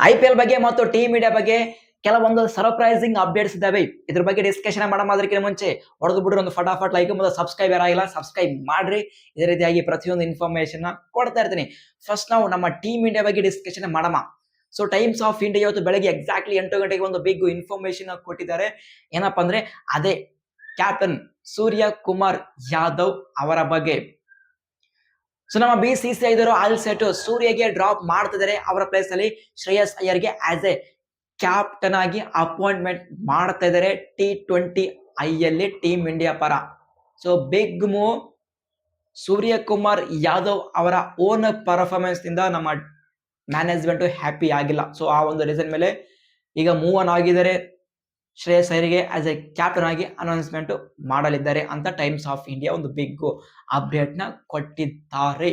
IPL ಬಗ್ಗೆ ಮತ್ತು team India ಬಗ್ಗೆ ಕೆಲವೊಂದು ಸರ್ಪ್ರೈಸಿಂಗ್ ಅಪ್ಡೇಟ್ಸ್ ಇದಾವೆ. ಇದ್ರ ಬಗ್ಗೆ ಡಿಸ್ಕಷನ್ ಮಾಡೋದಕ್ಕಿಂತ ಮುಂಚೆ ಹೊಡೆದು ಬಿಡ್ರಿ ಒಂದು ಫಟಾಫಟ್ ಲೈಕ್ ಮತ್ತು ಸಬ್ಸ್ಕ್ರೈಬ್ ಯಾರಾಗಿಲ್ಲ ಸಬ್ಸ್ಕ್ರೈಬ್ ಮಾಡ್ರಿ. ಇದೇ ರೀತಿಯಾಗಿ ಪ್ರತಿಯೊಂದು ಇನ್ಫಾರ್ಮೇಶನ್ ಕೊಡ್ತಾ ಇರ್ತೀನಿ. ಫಸ್ಟ್ ನಾವು ನಮ್ಮ ಟೀಮ್ ಇಂಡಿಯಾ ಬಗ್ಗೆ ಡಿಸ್ಕಷನ್ ಮಾಡೋಣ. ಸೊ ಟೈಮ್ಸ್ ಆಫ್ ಇಂಡಿಯಾ ಇವತ್ತು ಬೆಳಗ್ಗೆ ಎಕ್ಸಾಕ್ಟ್ಲಿ 8 ಗಂಟೆಗೆ ಒಂದು ಬಿಗ್ ಇನ್ಫಾರ್ಮೇಶನ್ ಕೊಟ್ಟಿದ್ದಾರೆ. ಏನಪ್ಪಾ ಅಂದ್ರೆ ಅದೇ ಕ್ಯಾಪ್ಟನ್ ಸೂರ್ಯ ಕುಮಾರ್ ಯಾದವ್ ಅವರ ಬಗ್ಗೆ. ಸೊ ನಮ್ಮ BCCI ಆಲ್ ಸೆಟ್ ಸೂರ್ಯಗೆ ಡ್ರಾಪ್ ಮಾಡ್ತಿದ್ದಾರೆ. ಅವರ ಪ್ಲೇಸ್ ಅಲ್ಲಿ ಶ್ರೇಯಸ್ ಅಯ್ಯರ್ಗೆ ಆಸ್ ಎ ಕ್ಯಾಪ್ಟನ್ ಆಗಿ ಅಪಾಯಿಂಟ್ಮೆಂಟ್ ಮಾಡ್ತಾ ಇದ್ದಾರೆ T20I ಅಲ್ಲಿ ಟೀಮ್ ಇಂಡಿಯಾ ಪರ. So big move. Surya Kumar Yadav ಅವರ ಓನ್ ಪರ್ಫಾರ್ಮೆನ್ಸ್ ನಿಂದ ನಮ್ಮ ಮ್ಯಾನೇಜ್ಮೆಂಟ್ ಹ್ಯಾಪಿ ಆಗಿಲ್ಲ. ಸೊ ಆ ಒಂದು ರೀಸನ್ ಮೇಲೆ ಈಗ ಮೂವ್ ಆನ್ ಆಗಿದ್ದಾರೆ. ಶ್ರೇಯಸ್ ಅಯ್ಯರ್ಗೆ ಆಸ್ ಎ ಕ್ಯಾಪ್ಟನ್ ಆಗಿ ಅನೌನ್ಸ್ಮೆಂಟ್ ಮಾಡಲಿದ್ದಾರೆ ಅಂತ ಟೈಮ್ಸ್ ಆಫ್ ಇಂಡಿಯಾ ಒಂದು ಬಿಗ್ ಅಪ್ಡೇಟ್ ನ ಕೊಟ್ಟಿದ್ದಾರೆ.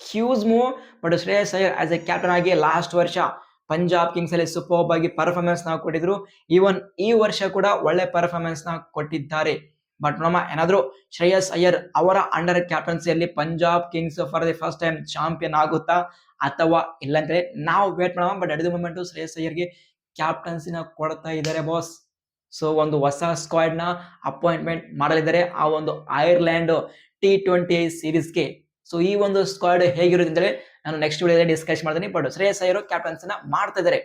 Huge move. But Shreyas Iyer as a captain ಆಗಿ ಲಾಸ್ಟ್ ವರ್ಷ ಪಂಜಾಬ್ ಕಿಂಗ್ಸ್ ಅಲ್ಲಿ ಸೂಪರ್ ಆಗಿ ಪರ್ಫಾರ್ಮೆನ್ಸ್ ನ ಕೊಟ್ಟಿದ್ರು. ಈವನ್ ಈ ವರ್ಷ ಕೂಡ ಒಳ್ಳೆ ಪರ್ಫಾರ್ಮೆನ್ಸ್ ನ ಕೊಟ್ಟಿದ್ದಾರೆ. ಬಟ್ ನಮ್ಮ ಏನಾದ್ರು ಶ್ರೇಯಸ್ ಅಯ್ಯರ್ ಅವರ ಅಂಡರ್ ಕ್ಯಾಪ್ಟನ್ಸಿಯಲ್ಲಿ Punjab Kings for the first time champion ಆಗುತ್ತಾ ಅಥವಾ ಇಲ್ಲ ಅಂತ ನಾವು ವೇಟ್ ಮಾಡೋಣ. But at the moment Shreyas ಅಯ್ಯರ್ಗೆ ಕ್ಯಾಪ್ಟನ್ಸಿನ ಕೊಡ್ತಾ ಇದ್ದಾರೆ ಬಾಸ್. ಸೊ ಒಂದು ಹೊಸ ಸ್ಕ್ವಾಡ್ ನ ಅಪಾಯಿಂಟ್ಮೆಂಟ್ ಮಾಡಲಿದ್ದಾರೆ ಆ ಒಂದು ಐರ್ಲೆಂಡ್ T20 ಸೀರೀಸ್ಗೆ. ಸೊ ಈ ಒಂದು ಸ್ಕ್ವಾಡ್ ಹೇಗಿರುತ್ತೆ ಅಂದ್ರೆ ನಾನು ನೆಕ್ಸ್ಟ್ ವಿಡಿಯೋದಲ್ಲಿ ಡಿಸ್ಕಸ್ ಮಾಡ್ತೀನಿ. ಬಟ್ ಶ್ರೇಯಸ್ ಅಯ್ಯರ್ ಕ್ಯಾಪ್ಟನ್ಸಿನ ಮಾಡ್ತಾ ಇದ್ದಾರೆ.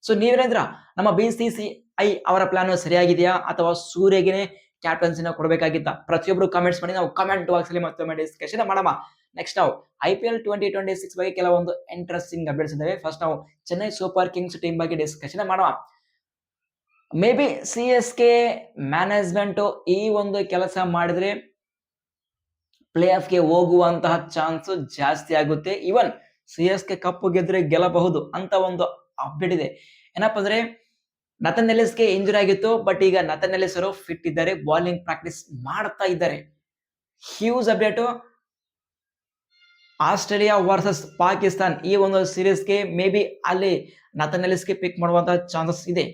ಸೊ ನೀವೇನಂದ್ರ ನಮ್ಮ BCCI ಅವರ ಪ್ಲಾನ್ ಸರಿಯಾಗಿದೆಯಾ ಅಥವಾ ಸೂರ್ಯಗೆ ಕ್ಯಾಪ್ಟನ್ಸಿನ ಕೊಡಬೇಕಾಗಿತ್ತ? ಪ್ರತಿಯೊಬ್ರು ಕಮೆಂಟ್ಸ್ ಮಾಡಿ ನಾವು ಕಮೆಂಟ್ ಬಾಕ್ಸ್ ಅಲ್ಲಿ ಮತ್ತೊಮ್ಮೆ ಡಿಸ್ಕಷನ್ ಮಾಡೋಣ. ನೆಕ್ಸ್ಟ್ ನಾವು IPL 2026 ಬಗ್ಗೆ ಕೆಲವೊಂದು ಇಂಟ್ರೆಸ್ಟಿಂಗ್ ಅಪ್ಡೇಟ್ಸ್ ಇದಾವೆ. ಫಸ್ಟ್ ನಾವು ಚೆನ್ನೈ ಸೂಪರ್ ಕಿಂಗ್ಸ್ ಟೀಮ್ ಬಗ್ಗೆ ಡಿಸ್ಕಷನ್ ಮಾಡೋಣ. ಮೇ ಬಿ CSK ಮ್ಯಾನೇಜ್ಮೆಂಟ್ ಈ ಒಂದು ಕೆಲಸ ಮಾಡಿದ್ರೆ ಪ್ಲೇ ಆಫ್ ಗೆ ಹೋಗುವಂತಹ ಚಾನ್ಸ್ ಜಾಸ್ತಿ ಆಗುತ್ತೆ. ಇವನ್ CSK ಕಪ್ ಗೆದ್ರೆ ಗೆಲ್ಲಬಹುದು ಅಂತ ಒಂದು ಅಪ್ಡೇಟ್ ಇದೆ. ಏನಪ್ಪಾ ಅಂದ್ರೆ ನಥನ್ ಎಲಿಸ್ಗೆ ಇಂಜುರಿ ಆಗಿತ್ತು. ಬಟ್ ಈಗ ನಥನ್ ಎಲಿಸ್ ಅವರು ಫಿಟ್ ಇದ್ದಾರೆ, ಬಾಲಿಂಗ್ ಪ್ರಾಕ್ಟೀಸ್ ಮಾಡ್ತಾ ಇದ್ದಾರೆ. Huge update. Australia versus Pakistan ಈ ಒಂದು ಸೀರೀಸ್ಗೆ ಮೇ ಬಿ ಅಲ್ಲಿ ನಥನ್ ಎಲಿಸ್ಗೆ ಪಿಕ್ ಮಾಡುವಂತ ಚಾನ್ಸಸ್ ಇದೆ.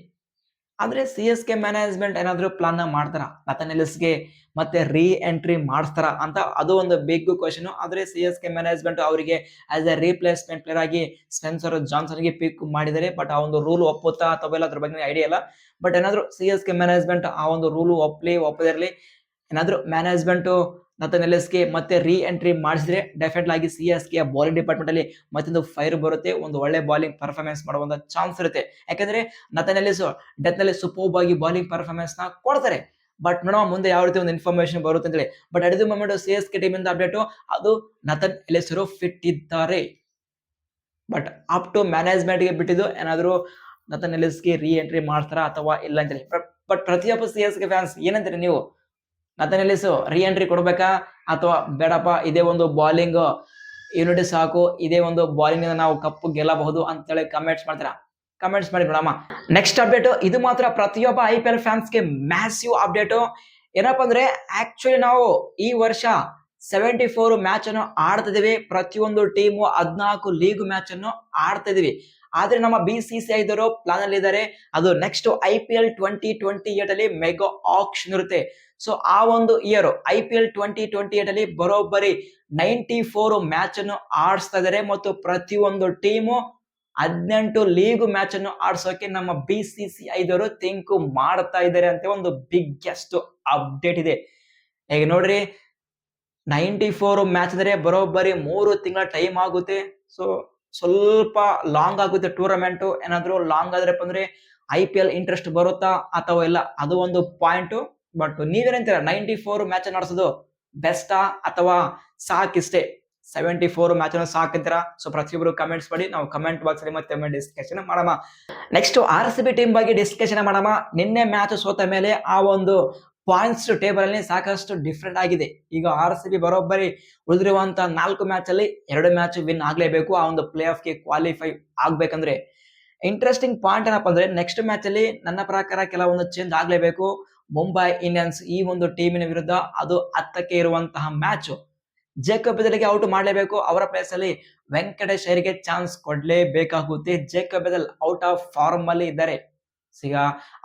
ಆದ್ರೆ CSK ಮ್ಯಾನೇಜ್ಮೆಂಟ್ ಏನಾದ್ರು ಪ್ಲಾನ್ ಮಾಡ್ತಾರ ನಥನ್ ಎಲಿಸ್ಗೆ ಮತ್ತೆ ರೀ ಎಂಟ್ರಿ ಮಾಡಿಸ್ತಾರ ಅಂತ ಅದು ಒಂದು ಬಿಗ್ ಕ್ವಶನ್. ಆದ್ರೆ CSK ಮ್ಯಾನೇಜ್ಮೆಂಟ್ ಅವರಿಗೆ ಆಸ್ ಎ ರೀಪ್ಲೇಸ್ಮೆಂಟ್ ಪ್ಲೇಯರ್ ಆಗಿ ಸ್ಪೆನ್ಸರ್ ಜಾನ್ಸನ್ ಗೆ ಪಿಕ್ ಮಾಡಿದ್ದಾರೆ. ಬಟ್ ಆ ಒಂದು ರೂಲ್ ಒಪ್ಪುತ್ತಾ ಅಥವಾ ಇಲ್ಲ ಅದ್ರ ಬಗ್ಗೆ ಐಡಿಯಾ ಇಲ್ಲ. ಬಟ್ ಏನಾದ್ರು CSK ಮ್ಯಾನೇಜ್ಮೆಂಟ್ ಆ ಒಂದು ರೂಲ್ ಒಪ್ಪದಿರಲಿ, ಏನಾದ್ರು ಮ್ಯಾನೇಜ್ಮೆಂಟ್ ನಥನ್ ಎಲಿಸ್ಗೆ ಮತ್ತೆ ರೀ ಎಂಟ್ರಿ ಮಾಡಿಸಿದ್ರೆ ಡೆಫಿನೆಟ್ ಆಗಿ CSK ಬಾಲಿಂಗ್ ಡಿಪಾರ್ಟ್ಮೆಂಟ್ ಅಲ್ಲಿ ಮತ್ತೊಂದು ಫೈರ್ ಬರುತ್ತೆ, ಒಂದು ಒಳ್ಳೆ ಬಾಲಿಂಗ್ ಪರ್ಫಾರ್ಮೆನ್ಸ್ ಮಾಡುವಂತ ಚಾನ್ಸ್ ಇರುತ್ತೆ. ಯಾಕಂದ್ರೆ ನಥನ್ ಎಲಿಸ್ ಡೆತ್ ನಲ್ಲಿ ಸೂಪರ್ ಆಗಿ ಬಾಲಿಂಗ್ ಪರ್ಫಾರ್ಮೆನ್ಸ್ ನ ಕೊಡ್ತಾರೆ. ಬಟ್ ನೋಡೋಣ ಮುಂದೆ ಯಾವ ರೀತಿ ಒಂದು ಇನ್ಫಾರ್ಮೇಶನ್ ಬರುತ್ತೆ ಅಂತ ಹೇಳಿ. But at the moment CSK team ಇಂದ ಅಪ್ಡೇಟ್ ಅದು ನಥನ್ ಎಲಿಸ್ ಫಿಟ್ ಇದ್ದಾರೆ. ಬಟ್ ಅಪ್ ಟು ಮ್ಯಾನೇಜ್ಮೆಂಟ್ ಗೆ ಬಿಟ್ಟಿದ್ದು ಏನಾದ್ರು ನಥನ್ ಎಲಿಸ್ಗೆ ರೀ ಎಂಟ್ರಿ ಮಾಡ್ತಾರ ಅಥವಾ ಇಲ್ಲ ಅಂತ ಹೇಳಿ. ಬಟ್ ಪ್ರತಿಯೊಬ್ಬ CSK ಫ್ಯಾನ್ಸ್ ಏನಂತೀರಿ ನೀವು? ನಥನ್ ಎಲಿಸ್ ರೀ ಎಂಟ್ರಿ ಕೊಡ್ಬೇಕಾ ಅಥವಾ ಬೇಡಪ್ಪ ಇದೇ ಒಂದು ಬಾಲಿಂಗ್ ಯೂನಿಟಿ ಸಾಕು, ಇದೇ ಒಂದು ಬಾಲಿಂಗ್ ನಾವು ಕಪ್ಪು ಗೆಲ್ಲಬಹುದು ಅಂತೇಳಿ ಕಮೆಂಟ್ಸ್ ಮಾಡ್ತೀರಾ? ಕಮೆಂಟ್ಸ್ ಮಾಡಿ ನೋಡಮ್ಮ. ನೆಕ್ಸ್ಟ್ ಅಪ್ಡೇಟ್ ಇದು ಮಾತ್ರ ಪ್ರತಿಯೊಬ್ಬ IPL ಫ್ಯಾನ್ಸ್ಗೆ ಮ್ಯಾಸಿವ್ ಅಪ್ಡೇಟ್. ಏನಪ್ಪಾ ಅಂದ್ರೆ ಆಕ್ಚುಲಿ ನಾವು ಈ ವರ್ಷ 74 ಮ್ಯಾಚ್ ಅನ್ನು ಆಡ್ತಿದೀವಿ. ಪ್ರತಿಯೊಂದು ಟೀಮು 14 ಲೀಗ್ ಮ್ಯಾಚ್ ಅನ್ನು ಆಡ್ತಾ ಇದೀವಿ. ಆದ್ರೆ ನಮ್ಮ BCCI ಪ್ಲಾನ್ ಅಲ್ಲಿ ಇದ್ದಾರೆ, ಅದು ನೆಕ್ಸ್ಟ್ IPL 2028 ಅಲ್ಲಿ ಮೆಗಾ ಆಕ್ಷನ್ ಇರುತ್ತೆ. ಸೊ ಆ ಒಂದು ಇಯರ್ IPL 2028 ಅಲ್ಲಿ ಬರೋಬ್ಬರಿ 94 ಮ್ಯಾಚ್ ಅನ್ನು ಆಡಿಸ್ತಾ ಇದ್ದಾರೆ ಮತ್ತು ಪ್ರತಿಯೊಂದು ಟೀಮು 18 ಲೀಗ್ ಮ್ಯಾಚ್ ಅನ್ನು ಆಡ್ಸೋಕೆ ನಮ್ಮ BCCI ಥಿಂಕ್ ಮಾಡ್ತಾ ಇದ್ದಾರೆ ಅಂತ ಒಂದು ಬಿಗ್ಗೆಸ್ಟ್ ಅಪ್ಡೇಟ್ ಇದೆ. ಈಗ ನೋಡ್ರಿ 94 ಮ್ಯಾಚ್ ಅಂದ್ರೆ ಬರೋಬ್ಬರಿ 3 ತಿಂಗಳ ಟೈಮ್ ಆಗುತ್ತೆ. ಸೊ ಸ್ವಲ್ಪ ಲಾಂಗ್ ಆಗುತ್ತೆ ಟೂರ್ನಮೆಂಟ್. ಏನಾದ್ರು ಲಾಂಗ್ ಆದ್ರೆ ಅಂದ್ರೆ IPL ಇಂಟ್ರೆಸ್ಟ್ ಬರುತ್ತಾ ಅಥವಾ ಇಲ್ಲ ಅದು ಒಂದು ಪಾಯಿಂಟ್. ಬಟ್ ನೀವೇನಂತೀರ? 94 ಮ್ಯಾಚ್ ಆಡಿಸೋದು ಬೆಸ್ಟಾ ಅಥವಾ ಸಾಕಿಷ್ಟೇ 74 ಮ್ಯಾಚ್ ಅನ್ನು ಸಾಕಂತೀರಾ? ಸೊ ಪ್ರತಿಯೊಬ್ಬರು ಕಮೆಂಟ್ಸ್ ಮಾಡಿ ನಾವು ಕಮೆಂಟ್ ಬಾಕ್ಸ್ ಅಲ್ಲಿ ಮತ್ತೆ ಡಿಸ್ಕಷನ್ ಮಾಡೋಣ. ನೆಕ್ಸ್ಟ್ RCB ಟೀಮ್ ಬಗ್ಗೆ ಡಿಸ್ಕಷನ್ ಮಾಡೋಣ. ನಿನ್ನೆ ಮ್ಯಾಚ್ ಸೋತ ಮೇಲೆ ಆ ಒಂದು ಪಾಯಿಂಟ್ಸ್ ಟೇಬಲ್ ಅಲ್ಲಿ ಸಾಕಷ್ಟು ಡಿಫ್ರೆಂಟ್ ಆಗಿದೆ. ಈಗ RCB ಬರೋಬ್ಬರಿ ಉಳಿದಿರುವಂತ 4 ಮ್ಯಾಚ್ ಅಲ್ಲಿ 2 ಮ್ಯಾಚ್ ವಿನ್ ಆಗ್ಲೇಬೇಕು ಆ ಒಂದು ಪ್ಲೇ ಆಫ್ ಗೆ ಕ್ವಾಲಿಫೈ ಆಗ್ಬೇಕಂದ್ರೆ. ಇಂಟ್ರೆಸ್ಟಿಂಗ್ ಪಾಯಿಂಟ್ ಏನಪ್ಪಾ ಅಂದ್ರೆ ನೆಕ್ಸ್ಟ್ ಮ್ಯಾಚ್ ಅಲ್ಲಿ ನನ್ನ ಪ್ರಕಾರ ಕೆಲವೊಂದು ಚೇಂಜ್ ಆಗ್ಲೇಬೇಕು. ಮುಂಬೈ ಇಂಡಿಯನ್ಸ್ ಈ ಒಂದು ಟೀಮಿನ ವಿರುದ್ಧ ಅದು 10ಕ್ಕೆ ಇರುವಂತಹ ಮ್ಯಾಚ್. ಜೇಕಬ್ ಬೆದಲ್ಗೆ ಔಟ್ ಮಾಡಲೇಬೇಕು. ಅವರ ಪ್ಲೇಸ್ ಅಲ್ಲಿ ವೆಂಕಟೇಶ್ ಅಯ್ಯರ್ಗೆ ಚಾನ್ಸ್ ಕೊಡ್ಲೇಬೇಕಾಗುತ್ತೆ. Jacob Bethell out of form ಅಲ್ಲಿ ಇದ್ದಾರೆ. ಈಗ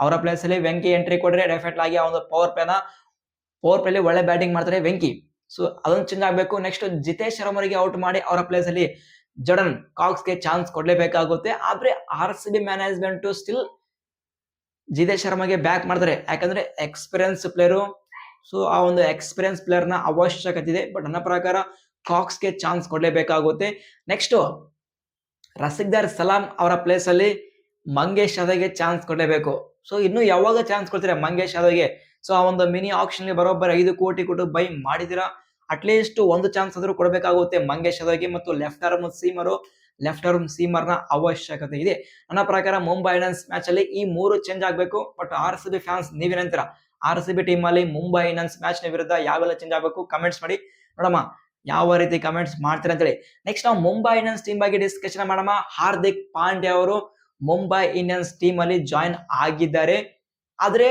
ಅವರ ಪ್ಲೇಸ್ ಅಲ್ಲಿ ವೆಂಕಿ ಎಂಟ್ರಿ ಕೊಡ್ರೆ ಡೆಫಿನೆಟ್ ಆಗಿ ಆ ಒಂದು ಪವರ್ ಪ್ಲೇ ಒಳ್ಳೆ ಬ್ಯಾಟಿಂಗ್ ಮಾಡ್ತಾರೆ ವೆಂಕಿ. ಸೊ ಅದೊಂದು ಚೇಂಜ್ ಆಗ್ಬೇಕು. ನೆಕ್ಸ್ಟ್ ಜಿತೇಶ್ ಶರ್ಮರಿಗೆ ಔಟ್ ಮಾಡಿ ಅವರ ಪ್ಲೇಸ್ ಅಲ್ಲಿ ಜರ್ಡನ್ ಕಾಕ್ಸ್‌ಗೆ ಚಾನ್ಸ್ ಕೊಡ್ಲೇಬೇಕಾಗುತ್ತೆ. ಆದ್ರೆ ಆರ್-ಸಿ-ಬಿ ಮ್ಯಾನೇಜ್ಮೆಂಟ್ ಸ್ಟಿಲ್ ಜಿತೇಶ್ ಶರ್ಮಾಗೆ ಬ್ಯಾಕ್ ಮಾಡ್ತಾರೆ. ಯಾಕಂದ್ರೆ ಎಕ್ಸ್‌ಪೀರಿಯನ್ಸ್ ಪ್ಲೇಯರು. ಸೊ ಆ ಒಂದು ಎಕ್ಸ್‌ಪೀರಿಯನ್ಸ್ ಪ್ಲೇಯರ್‌ನ ಅವಶ್ಯಕತೆ ಇದೆ. ಬಟ್ ನನ್ನ ಪ್ರಕಾರ ಕಾಕ್ಸ್‌ಗೆ ಚಾನ್ಸ್ ಕೊಡ್ಲೇಬೇಕಾಗುತ್ತೆ. ನೆಕ್ಸ್ಟ್ ರಸಿಕ್ದಾರ್ ಸಲಾಂ ಅವರ ಪ್ಲೇಸ್ ಅಲ್ಲಿ ಮಂಗೇಶ್ ಯಾದವ್‌ಗೆ ಚಾನ್ಸ್ ಕೊಡ್ಲೇಬೇಕು. ಸೊ ಇನ್ನು ಯಾವಾಗ ಚಾನ್ಸ್ ಕೊಡ್ತೀರಾ ಮಂಗೇಶ್ ಯಾದವ್‌ಗೆ? ಸೊ ಆ ಒಂದು ಮಿನಿ ಆಕ್ಷನ್‌ಗೆ ಬರೋಬ್ಬರಿ 5 ಕೋಟಿ ಕೊಟ್ಟು ಬೈ ಮಾಡಿದ್ದೀರಾ. ಅಟ್ಲೀಸ್ಟ್ ಒಂದು ಚಾನ್ಸ್ ಆದ್ರೂ ಕೊಡಬೇಕಾಗುತ್ತೆ ಮಂಗೇಶ್ ಯಾದವ್‌ಗೆ. ಮತ್ತು ಲೆಫ್ಟ್ ಆರ್ಮ್ ಸೀಮರ್‌ನ ಅವಶ್ಯಕತೆ ಇದೆ. ನನ್ನ ಪ್ರಕಾರ ಮುಂಬೈ ಇಂಡಿಯನ್ಸ್ ಮ್ಯಾಚ್ ಅಲ್ಲಿ ಈ 3 ಚೇಂಜ್ ಆಗಬೇಕು. ಬಟ್ ಆರ್-ಸಿ-ಬಿ ಫ್ಯಾನ್ಸ್ ನೀವೇನಂತೀರಾ? ಆರ್-ಸಿ-ಬಿ ಟೀಮ್ ಅಲ್ಲಿ ಮುಂಬೈ ಇಂಡಿಯನ್ಸ್ ಮ್ಯಾಚ್ ನ ವಿರುದ್ಧ ಯಾವೆಲ್ಲ ಚೇಂಜ್ ಆಗಬೇಕು ಕಮೆಂಟ್ಸ್ ಮಾಡಿ ನೋಡಮ್ಮ ಯಾವ ರೀತಿ ಕಮೆಂಟ್ಸ್ ಮಾಡ್ತೀರಾ ಅಂತ ಹೇಳಿ. ನೆಕ್ಸ್ಟ್ ನಾವು ಮುಂಬೈ ಇಂಡಿಯನ್ಸ್ ಟೀಮ್ ಬಗ್ಗೆ ಡಿಸ್ಕಷನ್ ಮಾಡೋಣ. ಹಾರ್ದಿಕ್ ಪಾಂಡ್ಯ ಅವರು ಮುಂಬೈ ಇಂಡಿಯನ್ಸ್ ಟೀಮ್ ಅಲ್ಲಿ ಜಾಯಿನ್ ಆಗಿದ್ದಾರೆ. ಆದ್ರೆ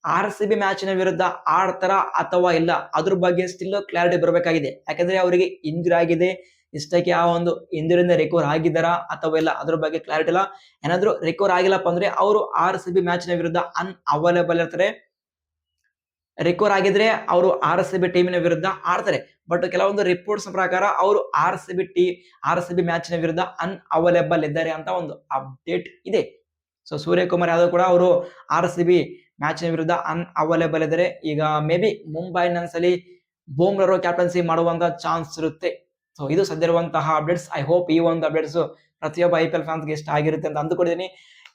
ಆರ್-ಸಿ-ಬಿ ಮ್ಯಾಚಿನ ವಿರುದ್ಧ ಆಡ್ತಾರಾ ಅಥವಾ ಇಲ್ಲ ಅದ್ರ ಬಗ್ಗೆ ಸ್ಟಿಲ್ ಕ್ಲಾರಿಟಿ ಬರಬೇಕಾಗಿದೆ. ಯಾಕಂದ್ರೆ ಅವರಿಗೆ ಇಂಜುರಿ ಆಗಿದೆ. ಇಷ್ಟಕ್ಕೆ ಆ ಒಂದು ಇಂಜುರಿಯಿಂದ ರಿಕವರ್ ಆಗಿದ್ದಾರಾ ಅಥವಾ ಇಲ್ಲ ಅದ್ರ ಬಗ್ಗೆ ಕ್ಲಾರಿಟಿ ಇಲ್ಲ. ಏನಾದ್ರು ರಿಕವರ್ ಆಗಿಲ್ಲಪ್ಪ ಅಂದ್ರೆ ಅವರು ಆರ್-ಸಿ-ಬಿ ಮ್ಯಾಚಿನ ವಿರುದ್ಧ ಅನ್ಅವೈಲೇಬಲ್ ಇರ್ತಾರೆ. ರಿಕವರ್ ಆಗಿದ್ರೆ ಅವರು ಆರ್-ಸಿ-ಬಿ ಟೀಮಿನ ವಿರುದ್ಧ ಆಡ್ತಾರೆ. ಬಟ್ ಕೆಲವೊಂದು ರಿಪೋರ್ಟ್ಸ್ ಪ್ರಕಾರ ಅವರು ಆರ್-ಸಿ-ಬಿ ಮ್ಯಾಚಿನ ವಿರುದ್ಧ ಅನ್ಅವೈಲೇಬಲ್ ಇದ್ದಾರೆ ಅಂತ ಒಂದು ಅಪ್ಡೇಟ್ ಇದೆ. ಸೊ ಸೂರ್ಯಕುಮಾರ್ ಯಾದವ್ ಕೂಡ ಅವರು ಆರ್-ಸಿ-ಬಿ ಮ್ಯಾಚಿನ ವಿರುದ್ಧ ಅನ್ಅವೈಲೇಬಲ್ ಇದ್ದಾರೆ. ಈಗ ಮೇ ಬಿ ಮುಂಬೈ ಇಂಡಿಯನ್ಸ್ ಅಲ್ಲಿ ಬೂಮ್ರಾ ಕ್ಯಾಪ್ಟನ್ಸಿ ಮಾಡುವಂತ ಚಾನ್ಸ್ ಇರುತ್ತೆ. ಸೊ ಇದು ಸದ್ಯ ಇರುವಂತಹ ಅಪ್ಡೇಟ್ಸ್. ಐ ಹೋಪ್ ಈ ಒಂದು ಅಪ್ಡೇಟ್ಸ್ ಪ್ರತಿಯೊಬ್ಬ ಐಪಿಎಲ್ ಫ್ಯಾನ್ಸ್ಗೆ ಇಷ್ಟ ಆಗಿರುತ್ತೆ ಅಂತ ಅಂದುಕೊಂಡಿದ್ದೀನಿ.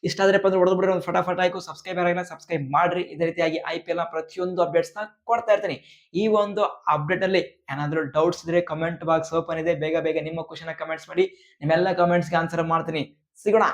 ಇಷ್ಟ ಆದ್ರೆ ಹೊಡೆದು ಬಿಡ್ರಿ, ಒಂದು ಫಟಾಫಟ್ ಆಯ್ತು. ಸಬ್ಸ್ಕ್ರೈಬ್ ಆಗಿಲ್ಲ ಸಬ್ಸ್ಕ್ರೈಬ್ ಮಾಡ್ರಿ. ಇದೇ ರೀತಿಯಾಗಿ ಐಪಿಎಲ್ ನ ಪ್ರತಿಯೊಂದು ಅಪ್ಡೇಟ್ಸ್ ನ ಕೊಡ್ತಾ ಇರ್ತೀನಿ. ಈ ಒಂದು ಅಪ್ಡೇಟ್ ಅಲ್ಲಿ ಏನಾದ್ರು ಡೌಟ್ಸ್ ಇದ್ರೆ ಕಮೆಂಟ್ ಬಾಕ್ಸ್ ಓಪನ್ ಇದೆ. ಬೇಗ ನಿಮ್ಮ ಕ್ವಶನ್ ಕಮೆಂಟ್ಸ್ ಮಾಡಿ. ನಿಮ್ಮೆಲ್ಲ ಕಮೆಂಟ್ಸ್ಗೆ ಆನ್ಸರ್ ಮಾಡ್ತೀನಿ. ಸಿಗೋಣ.